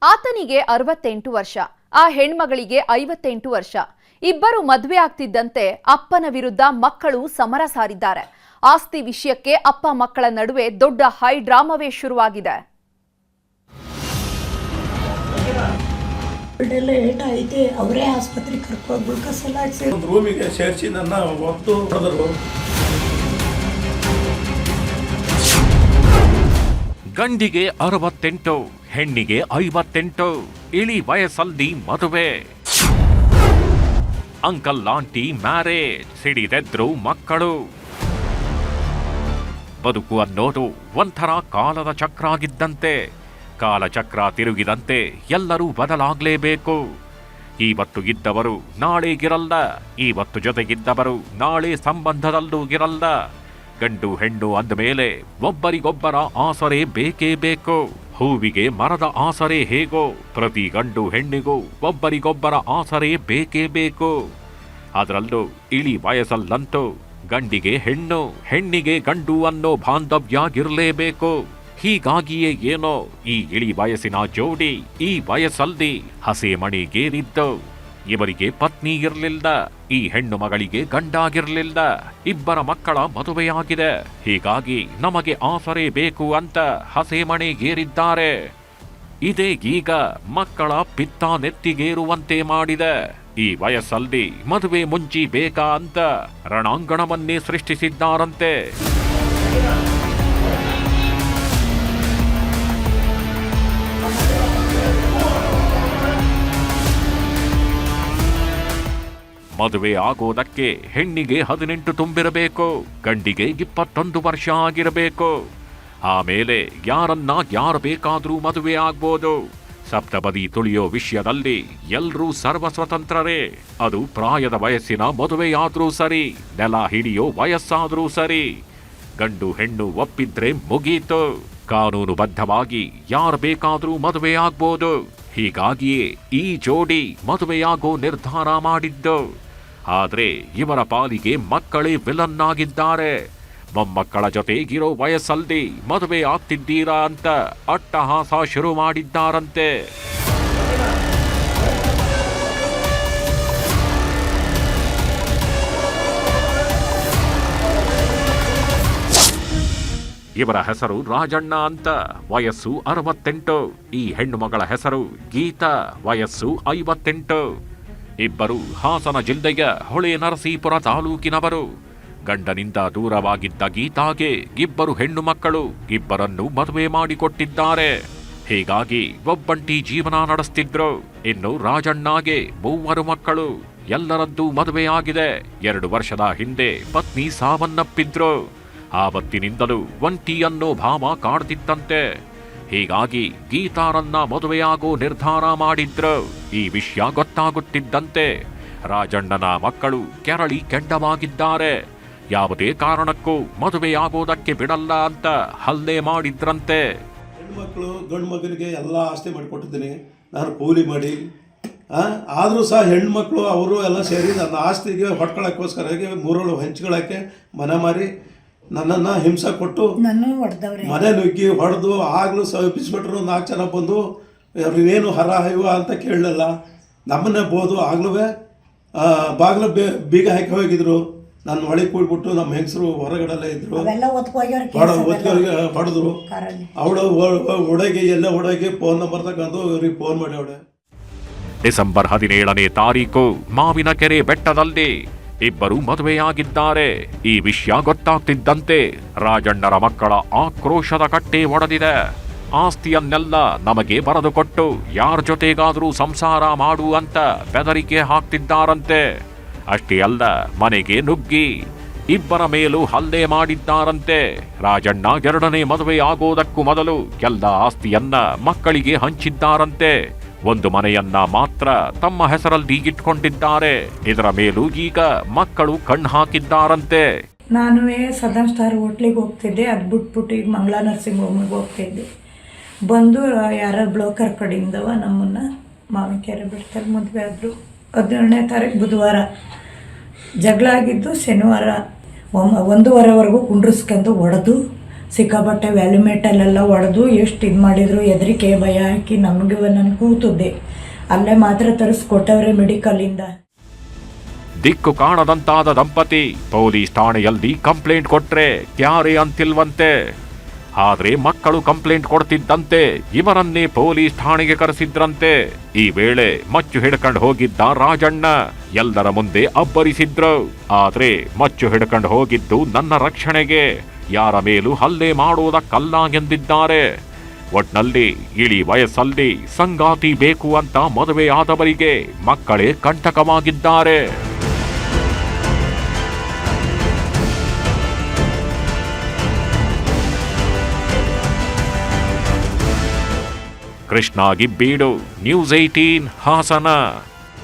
ಆತನಿಗೆ 68 ವರ್ಷ, ಆ ಹೆಣ್ಮಗಳಿಗೆ 58 ವರ್ಷ. ಇಬ್ಬರು ಮದುವೆ ಆಗ್ತಿದ್ದಂತೆ ಅಪ್ಪನ ವಿರುದ್ಧ ಮಕ್ಕಳು ಸಮರ ಸಾರಿದ್ದಾರೆ. ಆಸ್ತಿ ವಿಷಯಕ್ಕೆ ಅಪ್ಪ ಮಕ್ಕಳ ನಡುವೆ ದೊಡ್ಡ ಹೈ ಡ್ರಾಮಾವೇ ಶುರುವಾಗಿದೆ. ಅವರೇ ಆಸ್ಪತ್ರೆಗೆ ಕರ್ಕೊಂಡು ರೂಮಿಗೆ ಸೇರಿಸಿ ನನ್ನ ಒತ್ತು ಹೊಡೆದರು. ಗಂಡಿಗೆ 68, ಹೆಣ್ಣಿಗೆ 58. ಇಳಿ ವಯಸ್ಸಲ್ಲಿ ಮದುವೆ. ಅಂಕಲ್ ಆಂಟಿ ಮ್ಯಾರೇಜ್, ಸಿಡಿದೆದ್ರು ಮಕ್ಕಳು. ಬದುಕು ಅನ್ನೋದು ಒಂಥರ ಕಾಲದ ಚಕ್ರ ಆಗಿದ್ದಂತೆ. ಕಾಲಚಕ್ರ ತಿರುಗಿದಂತೆ ಎಲ್ಲರೂ ಬದಲಾಗಲೇಬೇಕು. ಇವತ್ತು ಇದ್ದವರು ನಾಳೆ ಗಿರಲ್ಲ, ಇವತ್ತು ಜೊತೆಗಿದ್ದವರು ನಾಳೆ ಸಂಬಂಧದಲ್ಲೂ ಗಿರಲ್ಲ. ಗಂಡು ಹೆಣ್ಣು ಅಂದಮೇಲೆ ಒಬ್ಬರಿಗೊಬ್ಬರ ಆಸರೆ ಬೇಕೇ ಬೇಕು. ಹೂವಿಗೆ ಮರದ ಆಸರೆ ಹೇಗೋ, ಪ್ರತಿ ಗಂಡು ಹೆಣ್ಣಿಗೂ ಒಬ್ಬರಿಗೊಬ್ಬರ ಆಸರೆ ಬೇಕೇ ಬೇಕು. ಅದರಲ್ಲೂ ಇಳಿ ವಯಸ್ಸಲ್ಲಂತೂ ಗಂಡಿಗೆ ಹೆಣ್ಣು, ಹೆಣ್ಣಿಗೆ ಗಂಡು ಅನ್ನೋ ಬಾಂಧವ್ಯ ಇರಲೇಬೇಕು. ಹೀಗಾಗಿಯೇ ಏನೋ ಈ ಇಳಿ ವಯಸ್ಸಿನ ಜೋಡಿ ಈ ವಯಸ್ಸಲ್ಲಿ ಹಸೆ ಮಣಿಗೇರಿದ್ದು. ಇವರಿಗೆ ಪತ್ನಿ ಇರಲಿಲ್ಲ, ಈ ಹೆಣ್ಣು ಮಗಳಿಗೆ ಗಂಡಾಗಿರಲಿಲ್ಲ. ಇಬ್ಬರ ಮಕ್ಕಳ ಮದುವೆಯಾಗಿದೆ. ಹೀಗಾಗಿ ನಮಗೆ ಆಸರೆ ಬೇಕು ಅಂತ ಹಸೆ ಮಣೆಗೇರಿದ್ದಾರೆ. ಇದೇ ಈಗ ಮಕ್ಕಳ ಪಿತ್ತ ನೆತ್ತಿಗೇರುವಂತೆ ಮಾಡಿದೆ. ಈ ವಯಸ್ಸಲ್ಲಿ ಮದುವೆ ಮುಂಚಿ ಬೇಕಾ ಅಂತ ರಣಾಂಗಣವನ್ನೇ ಸೃಷ್ಟಿಸಿದ್ದಾರಂತೆ. ಮದುವೆ ಆಗೋದಕ್ಕೆ ಹೆಣ್ಣಿಗೆ 18 ತುಂಬಿರಬೇಕು, ಗಂಡಿಗೆ 21 ವರ್ಷ ಆಗಿರಬೇಕು. ಆಮೇಲೆ ಯಾರು ಬೇಕಾದ್ರೂ ಮದುವೆ ಆಗ್ಬೋದು. ಸಪ್ತಪದಿ ತುಳಿಯೋ ವಿಷಯದಲ್ಲಿ ಎಲ್ರೂ ಸರ್ವಸ್ವತಂತ್ರರೇ. ಅದು ಪ್ರಾಯದ ವಯಸ್ಸಿನ ಮದುವೆಯಾದ್ರೂ ಸರಿ, ನೆಲ ಹಿಡಿಯೋ ವಯಸ್ಸಾದ್ರೂ ಸರಿ. ಗಂಡು ಹೆಣ್ಣು ಒಪ್ಪಿದ್ರೆ ಮುಗೀತು. ಕಾನೂನುಬದ್ಧವಾಗಿ ಯಾರು ಬೇಕಾದ್ರೂ ಮದುವೆ ಆಗ್ಬೋದು. ಹೀಗಾಗಿಯೇ ಈ ಜೋಡಿ ಮದುವೆಯಾಗೋ ನಿರ್ಧಾರ ಮಾಡಿದ್ದು. ಆದ್ರೆ ಇವರ ಪಾಲಿಗೆ ಮಕ್ಕಳೇ ವಿಲನ್ ಆಗಿದ್ದಾರೆ. ಮೊಮ್ಮಕ್ಕಳ ಜೊತೆಗಿರೋ ವಯಸ್ಸಲ್ಲಿ ಮದುವೆ ಆಗ್ತಿದ್ದೀರಾ ಅಂತ ಅಟ್ಟಹಾಸ ಶುರು ಮಾಡಿದ್ದಾರಂತೆ. ಇವರ ಹೆಸರು ರಾಜಣ್ಣ ಅಂತ, ವಯಸ್ಸು 68. ಈ ಹೆಣ್ಣು ಮಗಳ ಹೆಸರು ಗೀತಾ, ವಯಸ್ಸು 58. ಇಬ್ಬರು ಹಾಸನ ಜಿಲ್ಲೆಯ ಹೊಳೆ ನರಸೀಪುರ ತಾಲೂಕಿನವರು. ಗಂಡನಿಂದ ದೂರವಾಗಿದ್ದ ಗೀತಾಗೆ ಇಬ್ಬರು ಹೆಣ್ಣು ಮಕ್ಕಳು, ಇಬ್ಬರನ್ನು ಮದುವೆ ಮಾಡಿಕೊಟ್ಟಿದ್ದಾರೆ. ಹೀಗಾಗಿ ಒಬ್ಬಂಟಿ ಜೀವನ ನಡೆಸ್ತಿದ್ರು. ಇನ್ನು ರಾಜಣ್ಣಗೆ 3 ಮಕ್ಕಳು, ಎಲ್ಲರದ್ದೂ ಮದುವೆಯಾಗಿದೆ. 2 ವರ್ಷದ ಹಿಂದೆ ಪತ್ನಿ ಸಾವನ್ನಪ್ಪಿದ್ರು. ಆವತ್ತಿನಿಂದಲೂ ಒಂಟಿ ಅನ್ನೋ ಭಾವ ಕಾಡ್ತಿತ್ತಂತೆ. ಹೀಗಾಗಿ ಗೀತಾರನ್ನ ಮದುವೆಯಾಗೋ ನಿರ್ಧಾರ ಮಾಡಿದ್ರು. ಈ ವಿಷಯ ಗೊತ್ತಾಗುತ್ತಿದ್ದಂತೆ ರಾಜಣ್ಣನ ಮಕ್ಕಳು ಕೆರಳಿ ಕೆಂಡವಾಗಿದ್ದಾರೆ. ಯಾವುದೇ ಕಾರಣಕ್ಕೂ ಮದುವೆಯಾಗೋದಕ್ಕೆ ಬಿಡಲ್ಲ ಅಂತ ಹಲ್ಲೆ ಮಾಡಿದ್ರಂತೆ. ಹೆಣ್ಮಕ್ಳು ಗಂಡು ಮಗನಿಗೆ ಎಲ್ಲ ಆಸ್ತಿ ಮಾಡಿಕೊಟ್ಟಿದ್ದೀನಿ, ನಾನು ಕೂಲಿ ಮಾಡಿ. ಆದರೂ ಸಹ ಹೆಣ್ಮಕ್ಳು ಅವರು ಎಲ್ಲ ಸೇರಿ ನನ್ನ ಆಸ್ತಿಗೆ ಹೊಡ್ಕೊಳ್ಳೋಕ್ಕೋಸ್ಕರ ಮೂರಳು ಹಂಚ್ಕೊಳ್ಳೋಕ್ಕೆ ಮನೆ ಮಾರಿ ನನ್ನನ್ನು ಹಿಂಸೆ ಕೊಟ್ಟು ಮನೆ ನುಗ್ಗಿ ಹೊಡೆದು ಆಗಲೂ ಸಹಿಸ್ಬಿಟ್ರು. 4 ಜನ ಬಂದು ಅವ್ರೇನು ಹರ ಇವ ಅಂತ ಕೇಳಲಿಲ್ಲ. ನಮ್ಮನ್ನೇ ಬೋದು ಆಗಲೂ ಬಾಗಿಲು ಬೀಗ ಹಾಕಿ ಹೋಗಿದ್ರು. ನನ್ನ ಒಳಗೆ ಕೂಡ್ಬಿಟ್ಟು ನಮ್ಮ ಹೆಂಗಸರು ಹೊರಗಡೆಲ್ಲೇ ಇದ್ರು. ಹೊಡೆದ್ರು. ಅವಳು ಒಳಗೆ ಎಲ್ಲ ಒಳಗೆ ಫೋನ್ ನಂಬರ್ ತಗೊಂಡು ಇವ್ರಿಗೆ ಫೋನ್ ಮಾಡಿ ಅವಳೆ. ಡಿಸೆಂಬರ್ 17ನೇ ತಾರೀಕು ಮಾವಿನಕೆರೆ ಬೆಟ್ಟದಲ್ಲಿ ಇಬ್ಬರು ಮದುವೆಯಾಗಿದ್ದಾರೆ. ಈ ವಿಷಯ ಗೊತ್ತಾಗ್ತಿದ್ದಂತೆ ರಾಜಣ್ಣರ ಮಕ್ಕಳ ಆಕ್ರೋಶದ ಕಟ್ಟೆ ಒಡೆದಿದೆ. ಆಸ್ತಿಯನ್ನೆಲ್ಲ ನಮಗೆ ಬರೆದುಕೊಟ್ಟು ಯಾರ ಜೊತೆಗಾದ್ರೂ ಸಂಸಾರ ಮಾಡು ಅಂತ ಬೆದರಿಕೆ ಹಾಕ್ತಿದ್ದಾರಂತೆ. ಅಷ್ಟೇ ಅಲ್ಲ, ಮನೆಗೆ ನುಗ್ಗಿ ಇಬ್ಬರ ಮೇಲೂ ಹಲ್ಲೆ ಮಾಡಿದ್ದಾರಂತೆ. ರಾಜಣ್ಣ 2ನೇ ಮದುವೆ ಆಗೋದಕ್ಕೂ ಮೊದಲು ಎಲ್ಲ ಆಸ್ತಿಯನ್ನ ಮಕ್ಕಳಿಗೆ ಹಂಚಿದ್ದಾರಂತೆ. ಒಂದು ಮನೆಯನ್ನ ಮಾತ್ರ ತಮ್ಮ ಹೆಸರಲ್ಲಿ ಇಟ್ಕೊಂಡಿದ್ದಾರೆ. ಇದರ ಮೇಲೂ ಈಗ ಮಕ್ಕಳು ಕಣ್ಣು ಹಾಕಿದ್ದಾರಂತೆ. ನಾನು ಸದನ್ ಸ್ಟಾರ್ ಹೋಟ್ಲಿಗೆ ಹೋಗ್ತಿದ್ದೆ, ಅದು ಬಿಟ್ಬಿಟ್ಟು ಈಗ ಮಂಗಳಾ ನರ್ಸಿಂಗ್ ಹೋಮಿಗೆ ಹೋಗ್ತಿದ್ದೆ. ಬಂದು ಯಾರ ಬ್ಲೋಕರ್ ಕಡೆಯಿಂದವ ನಮ್ಮನ್ನು ಮಾವಿನಕೆರೆ ಬೆಟ್ಟದಲ್ಲಿ ಮದುವೆ ಆದರು. 17ನೇ ತಾರೀಕು ಬುಧವಾರ ಜಗಳ ಆಗಿದ್ದು. ಶನಿವಾರ 1:15ವರೆಗೂ ಕುಂಡ್ರಿಸ್ಕೊಂಡು ಹೊಡೆದು ಸಿಕ್ಕಾಪಟ್ಟೆ ವ್ಯಾಲ್ಯೂಮೇಟಲ್ಲೆಲ್ಲ ಹೊಡೆದು ಎಷ್ಟು ಇದು ಮಾಡಿದ್ರು, ಹೆದರಿಕೆ ಭಯ ಹಾಕಿ ನಮಗೆ ನಾನು ಕೂತಿದ್ದೆ. ಅಲ್ಲೇ ಮಾತ್ರ ತರಿಸ್ಕೊಟ್ಟವ್ರೆ ಮೆಡಿಕಲಿಂದ. ದಿಕ್ಕು ಕಾಣದಂತಾದ ದಂಪತಿ ಪೊಲೀಸ್ ಠಾಣೆಯಲ್ಲಿ ಕಂಪ್ಲೇಂಟ್ ಕೊಟ್ರೆ ಕ್ಯಾರೆ ಅಂತಿಲ್ವಂತೆ. ಆದ್ರೆ ಮಕ್ಕಳು ಕಂಪ್ಲೇಂಟ್ ಕೊಡ್ತಿದ್ದಂತೆ ಇವರನ್ನೇ ಪೊಲೀಸ್ ಠಾಣೆಗೆ ಕರೆಸಿದ್ರಂತೆ. ಈ ವೇಳೆ ಮಚ್ಚು ಹಿಡ್ಕೊಂಡು ಹೋಗಿದ್ದ ರಾಜಣ್ಣ ಎಲ್ಲರ ಮುಂದೆ ಅಬ್ಬರಿಸಿದ್ರು. ಆದ್ರೆ ಮಚ್ಚು ಹಿಡ್ಕೊಂಡು ಹೋಗಿದ್ದು ನನ್ನ ರಕ್ಷಣೆಗೆ, ಯಾರ ಮೇಲೂ ಹಲ್ಲೆ ಮಾಡುವುದಕ್ಕಲ್ಲ ಎಂದಿದ್ದಾರೆ. ಒಟ್ನಲ್ಲಿ ಇಳಿ ವಯಸ್ಸಲ್ಲಿ ಸಂಗಾತಿ ಬೇಕು ಅಂತ ಮದುವೆಯಾದವರಿಗೆ ಮಕ್ಕಳೇ ಕಂಟಕವಾಗಿದ್ದಾರೆ. ಕೃಷ್ಣ ಗಿಬ್ಬೀಡು, ನ್ಯೂಸ್ 18 ಹಾಸನ.